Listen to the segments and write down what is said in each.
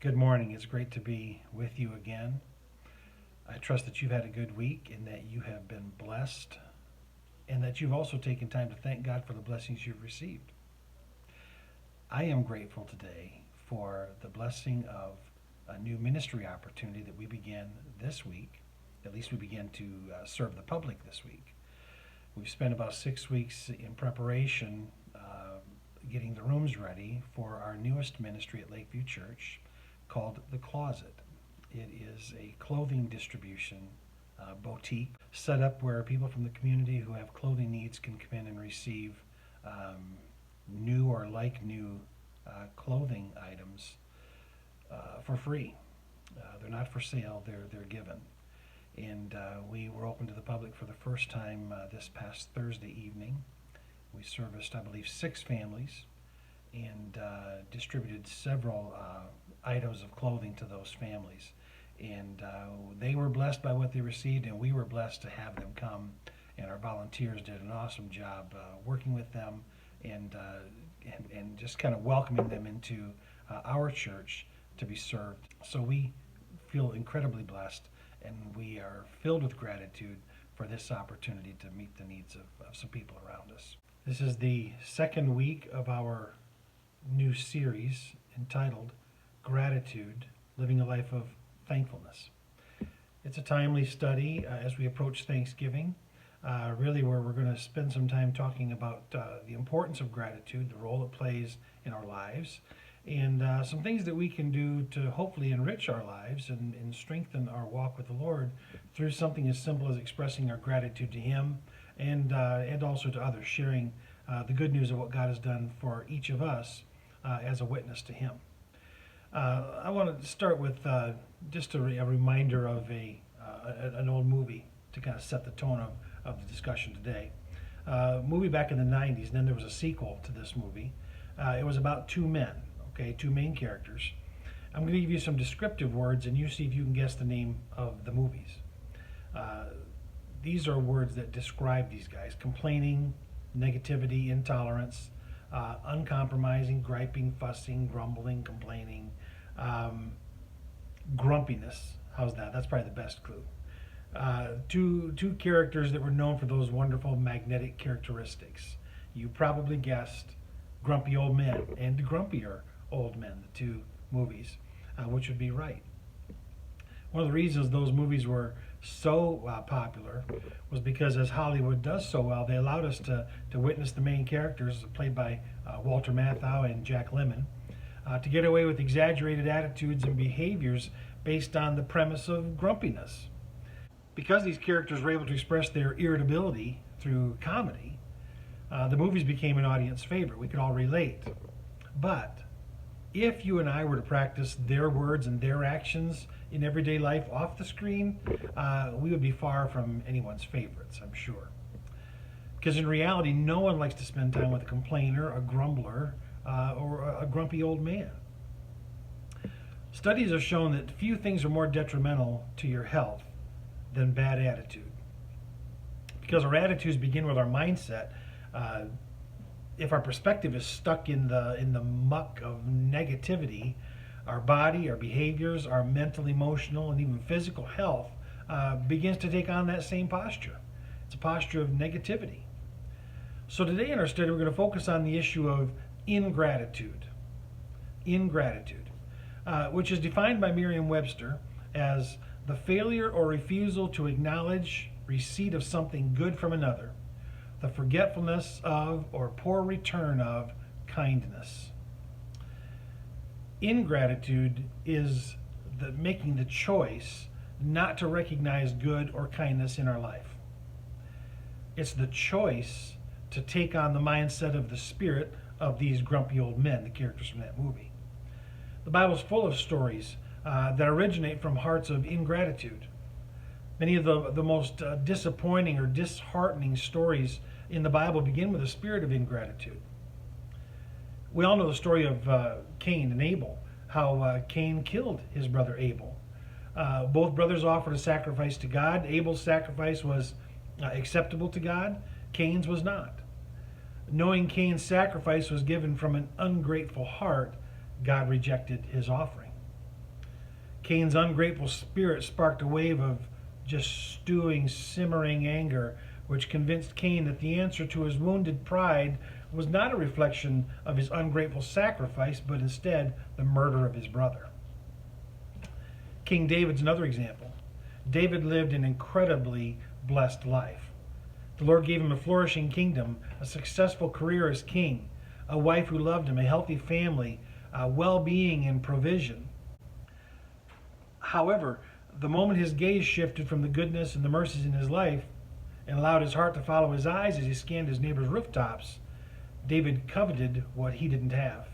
Good morning. It's great to be with you again. I trust that you've had a good week and that you have been blessed and that you've also taken time to thank God for the blessings you've received. I am grateful today for the blessing of a new ministry opportunity that we began this week. At least we began to serve the public this week. We've spent about 6 weeks in preparation, getting the rooms ready for our newest ministry at Lakeview Church called The Closet. It is a clothing distribution boutique set up where people from the community who have clothing needs can come in and receive new or like new clothing items for free. They're not for sale, they're given. And we were open to the public for the first time this past Thursday evening. We serviced, I believe, 6 families and distributed several items of clothing to those families. And they were blessed by what they received, and we were blessed to have them come. And our volunteers did an awesome job working with them and just kind of welcoming them into our church to be served. So we feel incredibly blessed, and we are filled with gratitude for this opportunity to meet the needs of some people around us. This is the second week of our new series entitled Gratitude, Living a Life of Thankfulness. It's a timely study as we approach Thanksgiving, really where we're going to spend some time talking about the importance of gratitude, the role it plays in our lives, and some things that we can do to hopefully enrich our lives and strengthen our walk with the Lord through something as simple as expressing our gratitude to Him and also to others, sharing the good news of what God has done for each of us as a witness to Him. I want to start with just a reminder of an old movie to kind of set the tone of the discussion today. Movie back in the 90s, and then there was a sequel to this movie. It was about 2 men, two main characters. I'm going to give you some descriptive words, and you see if you can guess the name of the movies. These are words that describe these guys: complaining, negativity, intolerance, uncompromising, griping, fussing, grumbling, complaining, grumpiness. How's that? That's probably the best clue. Two characters that were known for those wonderful magnetic characteristics. You probably guessed Grumpy Old Men and Grumpier Old Men, the 2 movies, which would be right. One of the reasons those movies were so popular was because, as Hollywood does so well, they allowed us to witness the main characters, played by Walter Matthau and Jack Lemmon, to get away with exaggerated attitudes and behaviors based on the premise of grumpiness. Because these characters were able to express their irritability through comedy, the movies became an audience favorite. We could all relate. But if you and I were to practice their words and their actions in everyday life off the screen, we would be far from anyone's favorites, I'm sure. Because in reality, no one likes to spend time with a complainer, a grumbler, or a grumpy old man. Studies have shown that few things are more detrimental to your health than bad attitude. Because our attitudes begin with our mindset. If our perspective is stuck in the muck of negativity, our body, our behaviors, our mental, emotional, and even physical health begins to take on that same posture. It's a posture of negativity. So today in our study, we're going to focus on the issue of ingratitude. Ingratitude, which is defined by Merriam-Webster as the failure or refusal to acknowledge receipt of something good from another, the forgetfulness of or poor return of kindness. Ingratitude is making the choice not to recognize good or kindness in our life. It's the choice to take on the mindset of the spirit of these grumpy old men, the characters from that movie. The Bible's full of stories that originate from hearts of ingratitude. Many of the most disappointing or disheartening stories in the Bible begin with a spirit of ingratitude. We all know the story of Cain and Abel, how Cain killed his brother Abel. Both brothers offered a sacrifice to God. Abel's sacrifice was acceptable to God. Cain's was not. Knowing Cain's sacrifice was given from an ungrateful heart, God rejected his offering. Cain's ungrateful spirit sparked a wave of just stewing, simmering anger, which convinced Cain that the answer to his wounded pride was not a reflection of his ungrateful sacrifice, but instead the murder of his brother. King David's another example. David lived an incredibly blessed life. The Lord gave him a flourishing kingdom, a successful career as king, a wife who loved him, a healthy family, well-being and provision. However, the moment his gaze shifted from the goodness and the mercies in his life and allowed his heart to follow his eyes as he scanned his neighbor's rooftops, David coveted what he didn't have.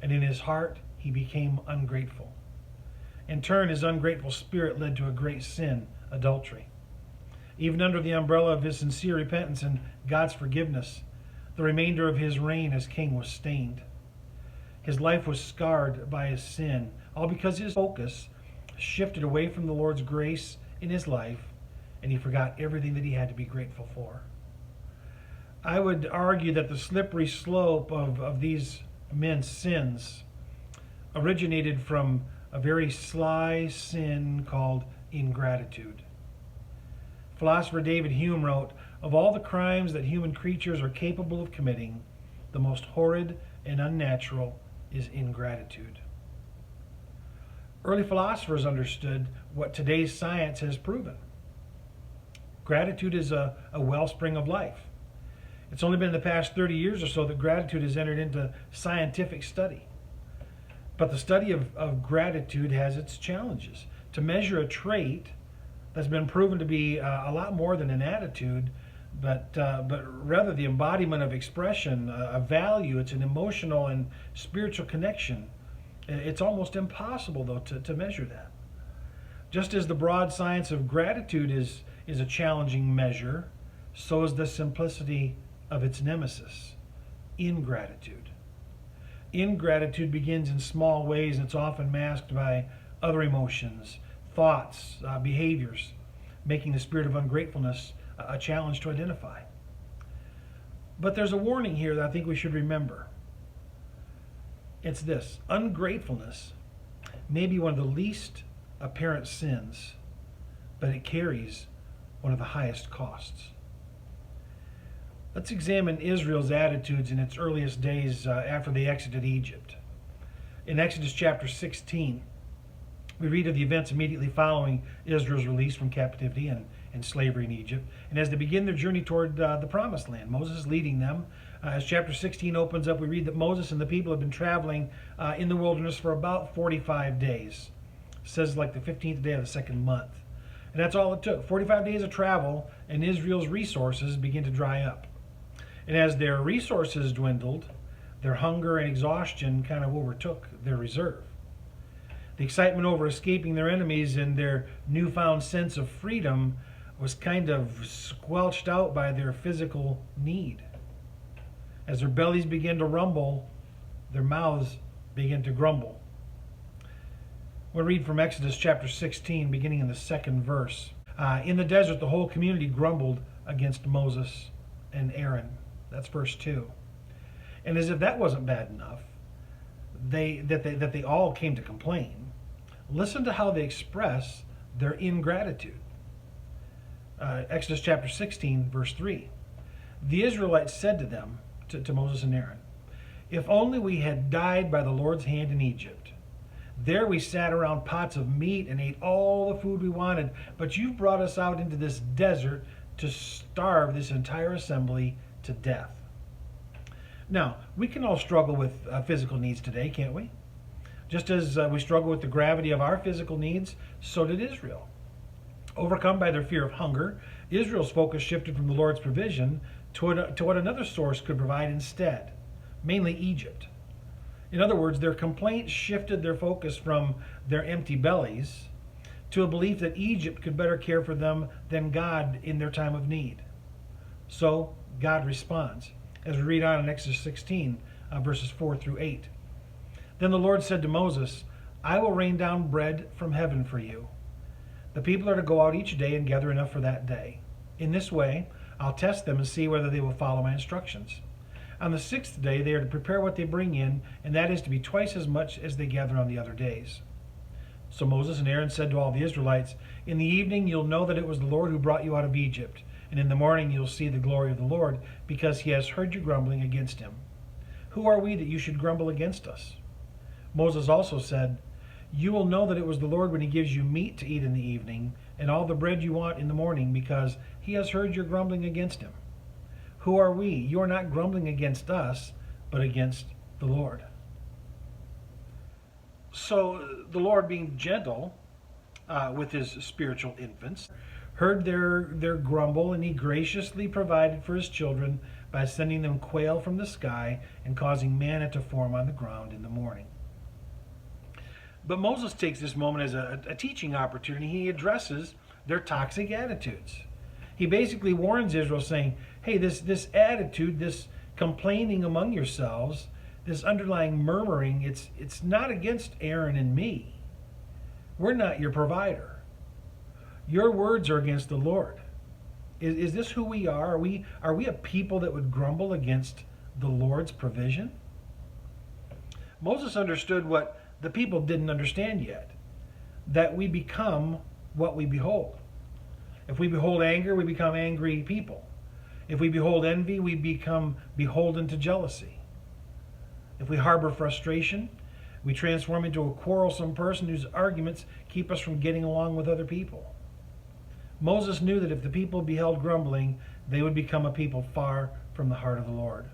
And in his heart, he became ungrateful. In turn, his ungrateful spirit led to a great sin, adultery. Even under the umbrella of his sincere repentance and God's forgiveness, the remainder of his reign as king was stained. His life was scarred by his sin, all because his focus shifted away from the Lord's grace in his life, and he forgot everything that he had to be grateful for. I would argue that the slippery slope of these men's sins originated from a very sly sin called ingratitude. Philosopher David Hume wrote, "Of all the crimes that human creatures are capable of committing, the most horrid and unnatural is ingratitude." Early philosophers understood what today's science has proven. Gratitude is a wellspring of life. It's only been in the past 30 years or so that gratitude has entered into scientific study. But the study of gratitude has its challenges. To measure a trait that's been proven to be a lot more than an attitude, but rather the embodiment of expression, a value, it's an emotional and spiritual connection. It's almost impossible, though, to measure that. Just as the broad science of gratitude is a challenging measure, so is the simplicity of its nemesis, ingratitude. Ingratitude begins in small ways, and it's often masked by other emotions, thoughts, behaviors, making the spirit of ungratefulness a challenge to identify. But there's a warning here that I think we should remember. It's this: ungratefulness may be one of the least apparent sins, but it carries one of the highest costs. Let's examine Israel's attitudes in its earliest days after they exited Egypt. In Exodus chapter 16, we read of the events immediately following Israel's release from captivity and slavery in Egypt, and as they begin their journey toward the Promised Land. Moses is leading them. As chapter 16 opens up, we read that Moses and the people have been traveling in the wilderness for about 45 days. It says like the 15th day of the second month. And that's all it took. 45 days of travel, and Israel's resources begin to dry up. And as their resources dwindled, their hunger and exhaustion kind of overtook their reserve. The excitement over escaping their enemies and their newfound sense of freedom was kind of squelched out by their physical need. As their bellies began to rumble, their mouths began to grumble. We'll read from Exodus chapter 16, beginning in the second verse. In the desert, the whole community grumbled against Moses and Aaron. That's verse 2. And as if that wasn't bad enough, that they all came to complain, listen to how they express their ingratitude. Exodus chapter 16, verse 3. The Israelites said to them, to Moses and Aaron, "If only we had died by the Lord's hand in Egypt. There we sat around pots of meat and ate all the food we wanted, but you've brought us out into this desert to starve this entire assembly to death." Now, we can all struggle with physical needs today, can't we? Just as we struggle with the gravity of our physical needs, so did Israel. Overcome by their fear of hunger, Israel's focus shifted from the Lord's provision to what another source could provide instead, mainly Egypt. In other words, their complaints shifted their focus from their empty bellies to a belief that Egypt could better care for them than God in their time of need. So God responds, as we read on in Exodus 16, verses 4 through 8. Then the Lord said to Moses, "I will rain down bread from heaven for you. The people are to go out each day and gather enough for that day. In this way, I'll test them and see whether they will follow my instructions. On the sixth day, they are to prepare what they bring in, and that is to be twice as much as they gather on the other days. So Moses and Aaron said to all the Israelites, "In the evening you'll know that it was the Lord who brought you out of Egypt, and in the morning you'll see the glory of the Lord, because he has heard your grumbling against him. Who are we that you should grumble against us?" Moses also said, "You will know that it was the Lord when he gives you meat to eat in the evening, and all the bread you want in the morning, because he has heard your grumbling against him. Who are we? You are not grumbling against us, but against the Lord." So the Lord, being gentle with his spiritual infants, heard their grumble, and he graciously provided for his children by sending them quail from the sky and causing manna to form on the ground in the morning. But Moses takes this moment as a teaching opportunity. He addresses their toxic attitudes. He basically warns Israel, saying, hey, this attitude, this complaining among yourselves, this underlying murmuring, it's not against Aaron and me. We're not your provider. Your words are against the Lord. Is this who we are? Are we a people that would grumble against the Lord's provision? Moses understood what the people didn't understand yet, that we become what we behold. If we behold anger, we become angry people. If we behold envy, we become beholden to jealousy. If we harbor frustration, we transform into a quarrelsome person whose arguments keep us from getting along with other people. Moses knew that if the people beheld grumbling, they would become a people far from the heart of the Lord.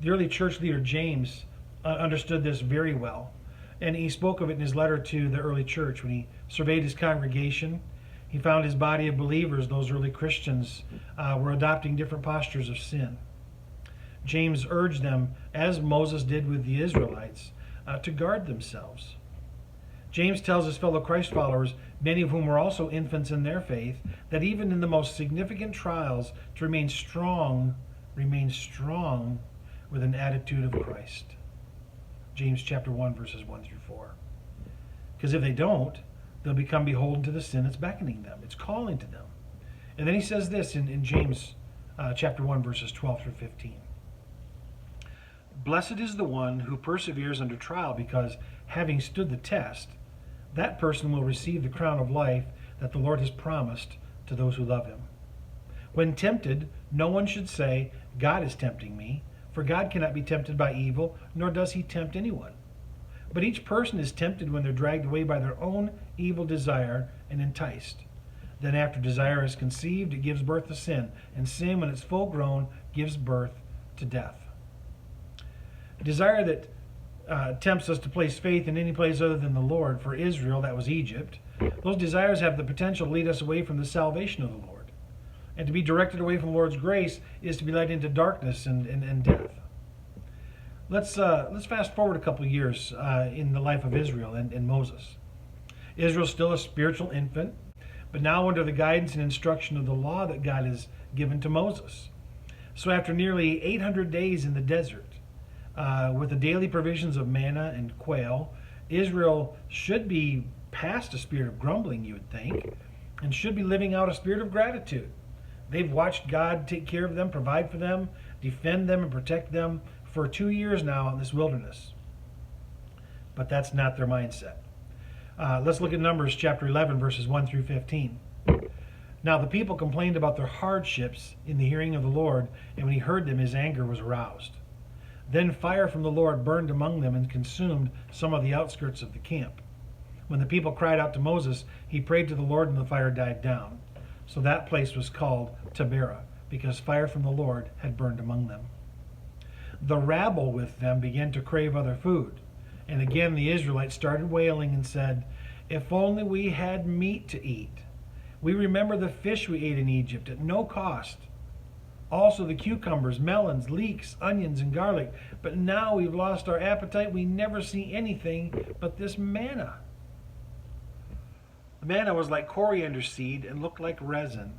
The early church leader James understood this very well, and he spoke of it in his letter to the early church. When he surveyed his congregation, he found his body of believers, those early Christians, were adopting different postures of sin. James urged them, as Moses did with the Israelites, to guard themselves. James tells his fellow Christ followers, many of whom were also infants in their faith, that even in the most significant trials, to remain strong with an attitude of Christ. James chapter 1, verses 1 through 4. Because if they don't, they'll become beholden to the sin that's beckoning them. It's calling to them. And then he says this in James chapter 1, verses 12 through 15. "Blessed is the one who perseveres under trial, because having stood the test, that person will receive the crown of life that the Lord has promised to those who love him. When tempted, no one should say, 'God is tempting me,' for God cannot be tempted by evil, nor does he tempt anyone. But each person is tempted when they're dragged away by their own evil desire and enticed. Then after desire is conceived, it gives birth to sin, and sin, when it's full grown, gives birth to death." Desire that tempts us to place faith in any place other than the Lord. For Israel, that was Egypt. Those desires have the potential to lead us away from the salvation of the Lord. And to be directed away from the Lord's grace is to be led into darkness and death. Let's fast forward a couple of years in the life of Israel and Moses. Israel's still a spiritual infant, but now under the guidance and instruction of the law that God has given to Moses. So after nearly 800 days in the desert, with the daily provisions of manna and quail, Israel should be past a spirit of grumbling, you would think, and should be living out a spirit of gratitude. They've watched God take care of them, provide for them, defend them, and protect them for 2 years now in this wilderness. But that's not their mindset. Let's look at Numbers chapter 11, verses 1 through 15. "Now the people complained about their hardships in the hearing of the Lord, and when he heard them, his anger was aroused. Then fire from the Lord burned among them and consumed some of the outskirts of the camp. When the people cried out to Moses, he prayed to the Lord, and the fire died down. So that place was called Taberah, because fire from the Lord had burned among them. The rabble with them began to crave other food. And again the Israelites started wailing and said, 'If only we had meat to eat. We remember the fish we ate in Egypt at no cost. Also the cucumbers, melons, leeks, onions, and garlic. But now we've lost our appetite. We never see anything but this manna.' The manna was like coriander seed and looked like resin.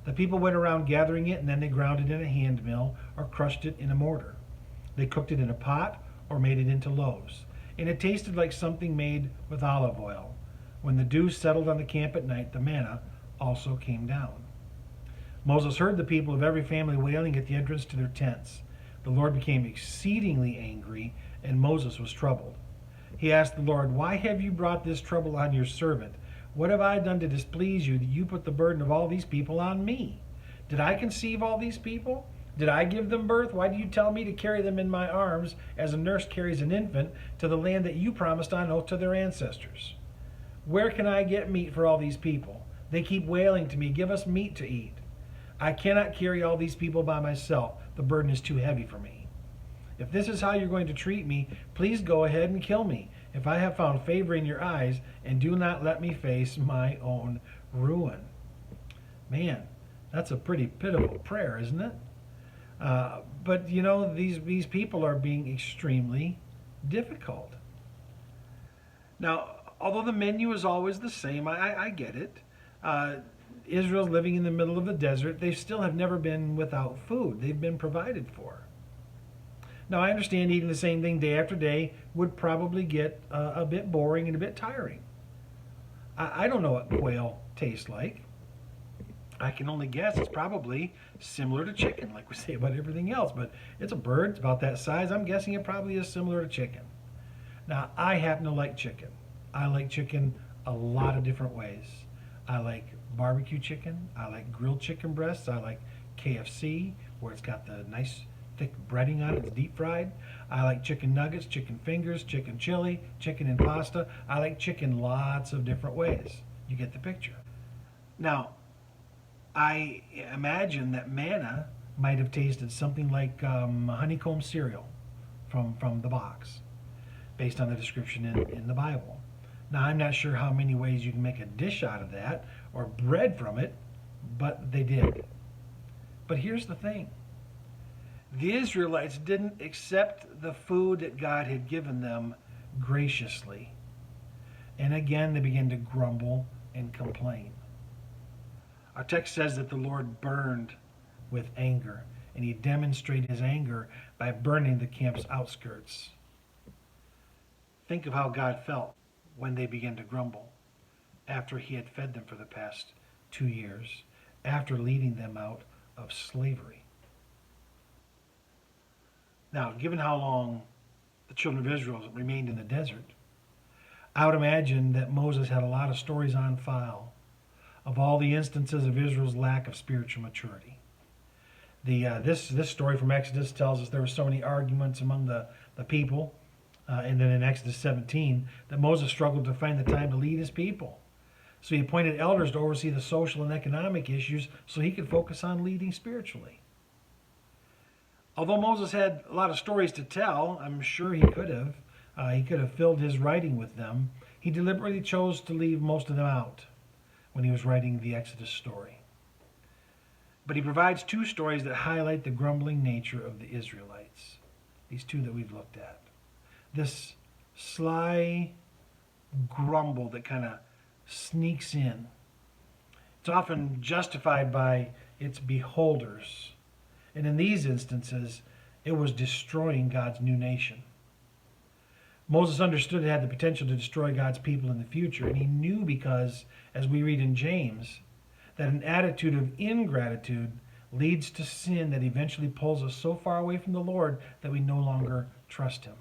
The people went around gathering it, and then they ground it in a hand mill or crushed it in a mortar. They cooked it in a pot or made it into loaves. And it tasted like something made with olive oil. When the dew settled on the camp at night, the manna also came down. Moses heard the people of every family wailing at the entrance to their tents. The Lord became exceedingly angry, and Moses was troubled. He asked the Lord, "Why have you brought this trouble on your servant? What have I done to displease you that you put the burden of all these people on me? Did I conceive all these people? Did I give them birth? Why do you tell me to carry them in my arms as a nurse carries an infant to the land that you promised on oath to their ancestors? Where can I get meat for all these people? They keep wailing to me, 'Give us meat to eat.' I cannot carry all these people by myself. The burden is too heavy for me. If this is how you're going to treat me, please go ahead and kill me if I have found favor in your eyes, and do not let me face my own ruin." Man, that's a pretty pitiful prayer, isn't it? But you know, these people are being extremely difficult. Now, although the menu is always the same, I get it. Israel's living in the middle of the desert. They still have never been without food. They've been provided for. Now, I understand eating the same thing day after day would probably get a bit boring and a bit tiring. I don't know what quail tastes like. I can only guess it's probably similar to chicken, like we say about everything else. But it's a bird, it's about that size. I'm guessing it probably is similar to chicken. Now, I happen to like chicken. I like chicken a lot of different ways. I like barbecue chicken. I like grilled chicken breasts. I like KFC, where it's got the nice thick breading on it. It's deep fried. I like chicken nuggets, chicken fingers, chicken chili, chicken and pasta. I like chicken lots of different ways. You get the picture. Now, I imagine that manna might have tasted something like honeycomb cereal from the box, based on the description in the Bible. Now, I'm not sure how many ways you can make a dish out of that or bread from it, but they did. But here's the thing. The Israelites didn't accept the food that God had given them graciously. And again, they began to grumble and complain. Our text says that the Lord burned with anger, and he demonstrated his anger by burning the camp's outskirts. Think of how God felt when they began to grumble after he had fed them for the past 2 years, after leading them out of slavery. Now, given how long the children of Israel remained in the desert, I would imagine that Moses had a lot of stories on file of all the instances of Israel's lack of spiritual maturity. This story from Exodus tells us there were so many arguments among the people, and then in Exodus 17, that Moses struggled to find the time to lead his people. So he appointed elders to oversee the social and economic issues so he could focus on leading spiritually. Although Moses had a lot of stories to tell, I'm sure he could have filled his writing with them. He deliberately chose to leave most of them out when he was writing the Exodus story. But he provides 2 stories that highlight the grumbling nature of the Israelites. These 2 that we've looked at. This sly grumble that kind of sneaks in. It's often justified by its beholders. And in these instances, it was destroying God's new nation. Moses understood it had the potential to destroy God's people in the future, and he knew because, as we read in James, that an attitude of ingratitude leads to sin that eventually pulls us so far away from the Lord that we no longer trust him.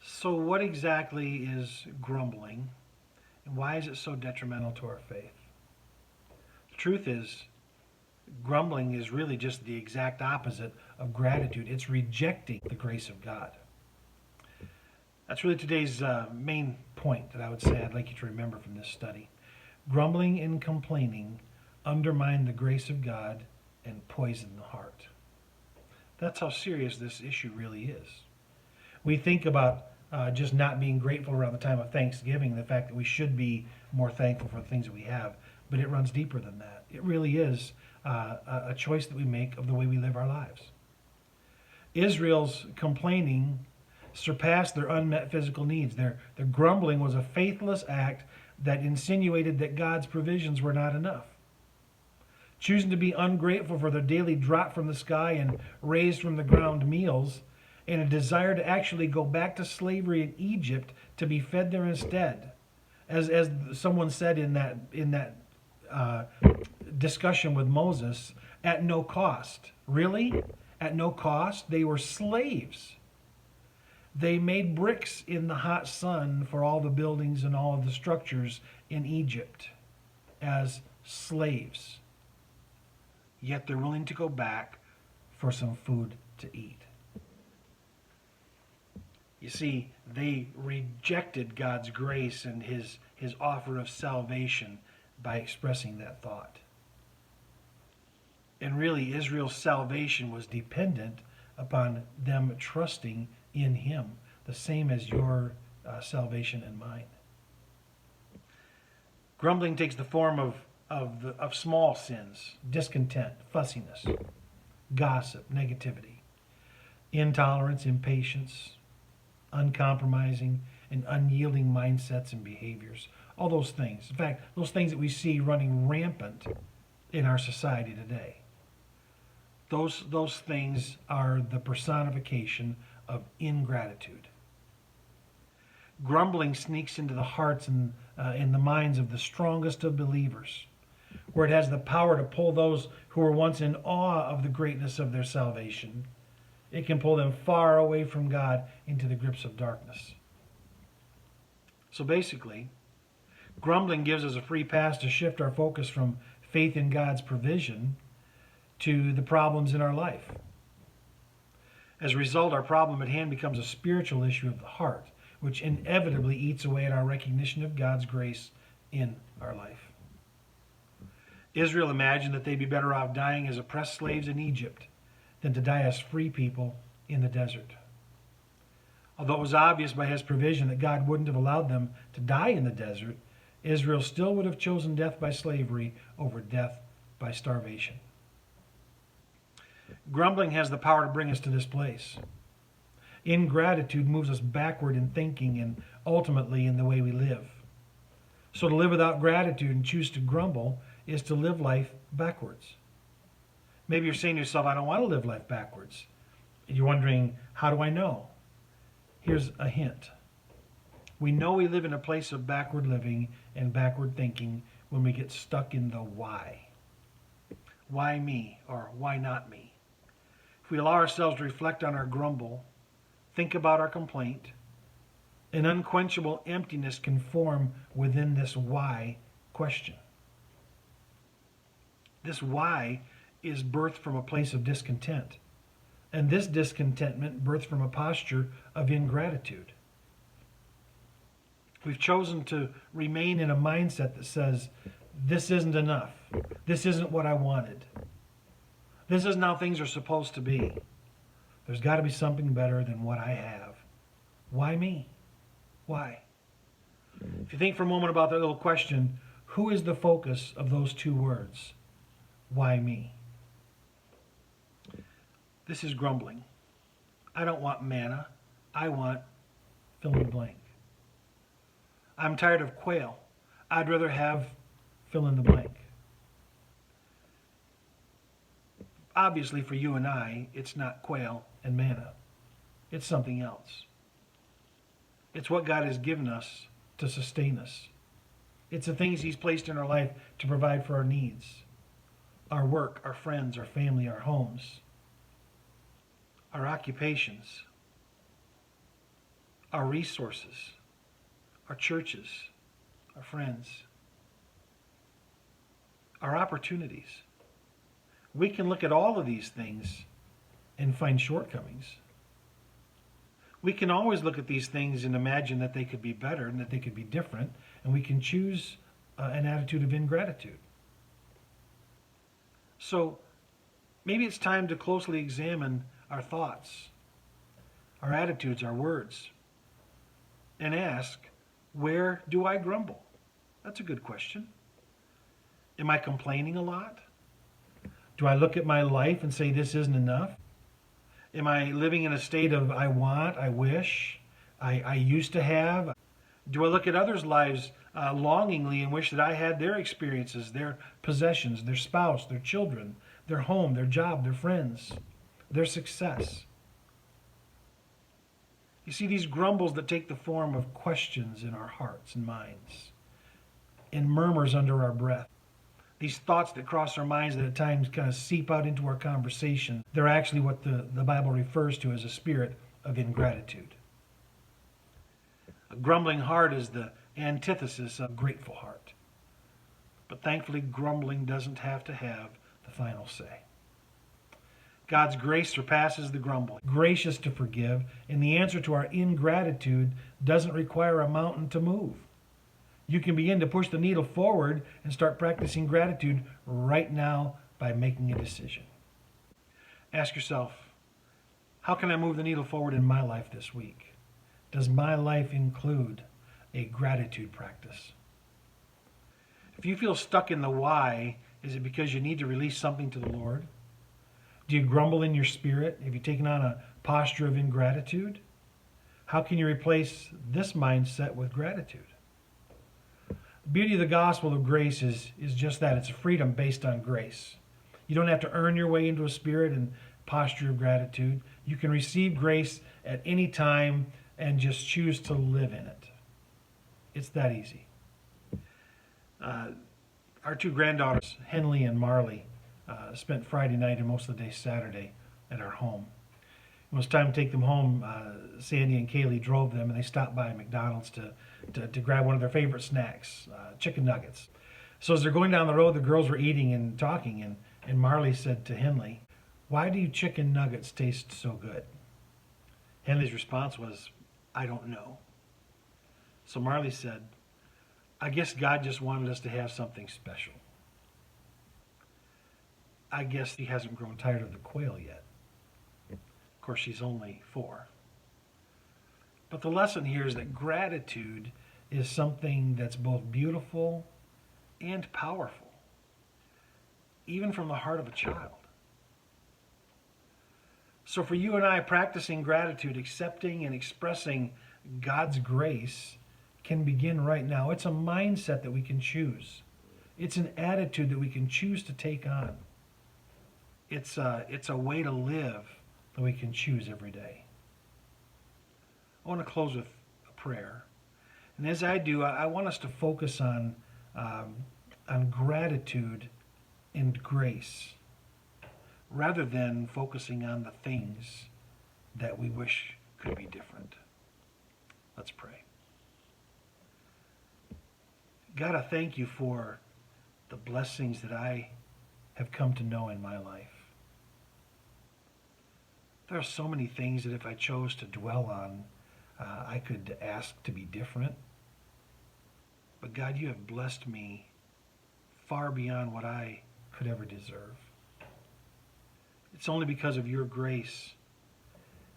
So what exactly is grumbling, and why is it so detrimental to our faith? The truth is, grumbling is really just the exact opposite of gratitude. It's rejecting the grace of God. That's really today's main point that I would say I'd like you to remember from this study. Grumbling and complaining undermine the grace of God and poison the heart. That's how serious this issue really is. We think about just not being grateful around the time of Thanksgiving, the fact that we should be more thankful for the things that we have, but it runs deeper than that. It really is a choice that we make of the way we live our lives. Israel's complaining surpassed their unmet physical needs. Their grumbling was a faithless act that insinuated that God's provisions were not enough. Choosing to be ungrateful for their daily drop from the sky and raised from the ground meals, and a desire to actually go back to slavery in Egypt to be fed there instead. As someone said in that discussion with Moses, at no cost. Really? At no cost? They were slaves. They made bricks in the hot sun for all the buildings and all of the structures in Egypt as slaves. Yet they're willing to go back for some food to eat. You see, they rejected God's grace and his offer of salvation by expressing that thought. And really, Israel's salvation was dependent upon them trusting in him, the same as your salvation and mine. Grumbling takes the form of small sins: discontent, fussiness, gossip, negativity, intolerance, impatience, uncompromising and unyielding mindsets and behaviors. All those things. In fact, those things that we see running rampant in our society today. Those things are the personification of ingratitude. Grumbling sneaks into the hearts and in the minds of the strongest of believers, where it has the power to pull those who were once in awe of the greatness of their salvation. It can pull them far away from God into the grips of darkness. So basically, grumbling gives us a free pass to shift our focus from faith in God's provision to the problems in our life. As a result, our problem at hand becomes a spiritual issue of the heart, which inevitably eats away at our recognition of God's grace in our life. Israel imagined that they'd be better off dying as oppressed slaves in Egypt than to die as free people in the desert. Although it was obvious by his provision that God wouldn't have allowed them to die in the desert, Israel still would have chosen death by slavery over death by starvation. Grumbling has the power to bring us to this place. Ingratitude moves us backward in thinking and ultimately in the way we live. So to live without gratitude and choose to grumble is to live life backwards. Maybe you're saying to yourself, I don't want to live life backwards. And you're wondering, how do I know? Here's a hint. We know we live in a place of backward living and backward thinking when we get stuck in the why. Why me, or why not me? If we allow ourselves to reflect on our grumble, think about our complaint, an unquenchable emptiness can form within this why question. This why is birthed from a place of discontent. And this discontentment birthed from a posture of ingratitude. We've chosen to remain in a mindset that says, this isn't enough. This isn't what I wanted. This isn't how things are supposed to be. There's got to be something better than what I have. Why me? Why? If you think for a moment about that little question, who is the focus of those two words? Why me? This is grumbling. I don't want manna. I want fill in the blank. I'm tired of quail. I'd rather have fill in the blank. Obviously, for you and I, it's not quail and manna. It's something else. It's what God has given us to sustain us. It's the things He's placed in our life to provide for our needs. Our work, our friends, our family, our homes, our occupations, our resources, our churches, our friends, our opportunities. We can look at all of these things and find shortcomings. We can always look at these things and imagine that they could be better and that they could be different, and we can choose an attitude of ingratitude. So maybe it's time to closely examine our thoughts, our attitudes, our words, and ask, where do I grumble? That's a good question. Am I complaining a lot? Do I look at my life and say this isn't enough? Am I living in a state of I want, I wish, I used to have? Do I look at others' lives longingly and wish that I had their experiences, their possessions, their spouse, their children, their home, their job, their friends, their success? You see, these grumbles that take the form of questions in our hearts and minds, and murmurs under our breath, these thoughts that cross our minds that at times kind of seep out into our conversation, they're actually what the Bible refers to as a spirit of ingratitude. A grumbling heart is the antithesis of a grateful heart. But thankfully, grumbling doesn't have to have the final say. God's grace surpasses the grumble, gracious to forgive, and the answer to our ingratitude doesn't require a mountain to move. You can begin to push the needle forward and start practicing gratitude right now by making a decision. Ask yourself, how can I move the needle forward in my life this week? Does my life include a gratitude practice? If you feel stuck in the why, is it because you need to release something to the Lord? Do you grumble in your spirit? Have you taken on a posture of ingratitude? How can you replace this mindset with gratitude? The beauty of the gospel of grace is just that. It's a freedom based on grace. You don't have to earn your way into a spirit and posture of gratitude. You can receive grace at any time and just choose to live in it. It's that easy. Our two granddaughters, Henley and Marley, spent Friday night and most of the day Saturday at our home. When it was time to take them home, Sandy and Kaylee drove them, and they stopped by McDonald's to grab one of their favorite snacks, chicken nuggets. So as they're going down the road, the girls were eating and talking, and Marley said to Henley, "Why do you chicken nuggets taste so good?" Henley's response was, "I don't know." So Marley said, "I guess God just wanted us to have something special. I guess he hasn't grown tired of the quail yet." Of course, she's only 4. But the lesson here is that gratitude is something that's both beautiful and powerful, even from the heart of a child. So for you and I, practicing gratitude, accepting and expressing God's grace can begin right now. It's a mindset that we can choose. It's an attitude that we can choose to take on. It's a way to live that we can choose every day. I want to close with a prayer. And as I do, I want us to focus on gratitude and grace, rather than focusing on the things that we wish could be different. Let's pray. God, I thank you for the blessings that I have come to know in my life. There are so many things that if I chose to dwell on, I could ask to be different. But God, you have blessed me far beyond what I could ever deserve. It's only because of your grace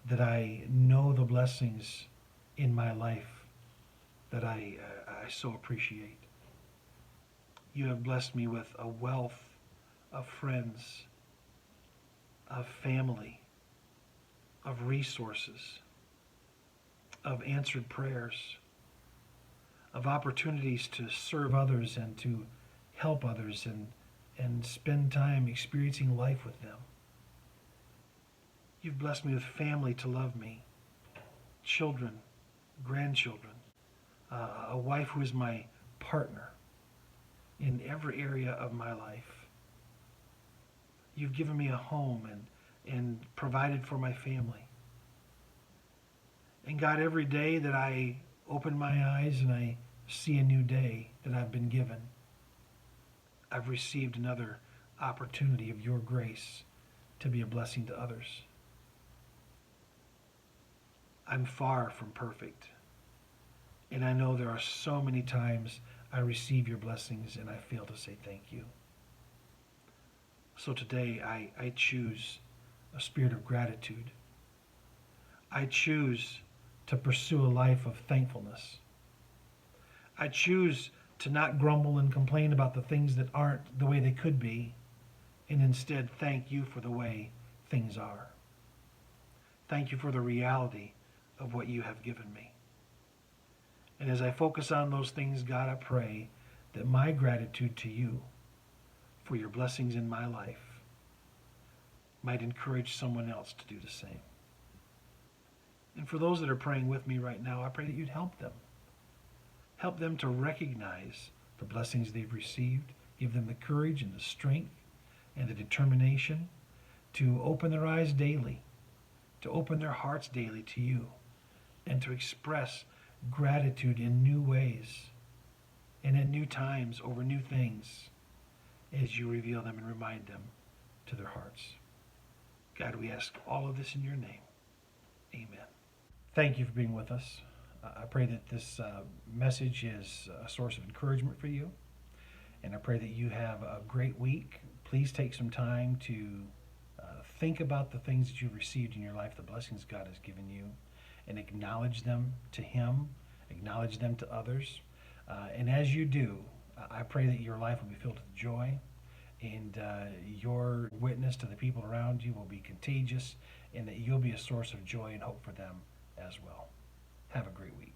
that I know the blessings in my life that I so appreciate. You have blessed me with a wealth of friends, of family, of resources, of answered prayers, of opportunities to serve others and to help others and spend time experiencing life with them. You've blessed me with family to love me, children, grandchildren, a wife who is my partner in every area of my life. You've given me a home and provided for my family. And God, every day that I open my eyes and I see a new day that I've been given, I've received another opportunity of your grace to be a blessing to others. I'm far from perfect. And I know there are so many times I receive your blessings and I fail to say thank you. So today I choose a spirit of gratitude. I choose to pursue a life of thankfulness. I choose to not grumble and complain about the things that aren't the way they could be, and instead thank you for the way things are. Thank you for the reality of what you have given me. And as I focus on those things, God, I pray that my gratitude to you for your blessings in my life might encourage someone else to do the same. And for those that are praying with me right now, I pray that you'd help them. Help them to recognize the blessings they've received. Give them the courage and the strength and the determination to open their eyes daily, to open their hearts daily to you, and to express gratitude in new ways and at new times over new things as you reveal them and remind them to their hearts. God, we ask all of this in your name. Amen. Thank you for being with us. I pray that this message is a source of encouragement for you, and I pray that you have a great week. Please take some time to think about the things that you've received in your life, the blessings God has given you, and acknowledge them to Him, acknowledge them to others. And as you do, I pray that your life will be filled with joy, and your witness to the people around you will be contagious, and that you'll be a source of joy and hope for them as well. Have a great week.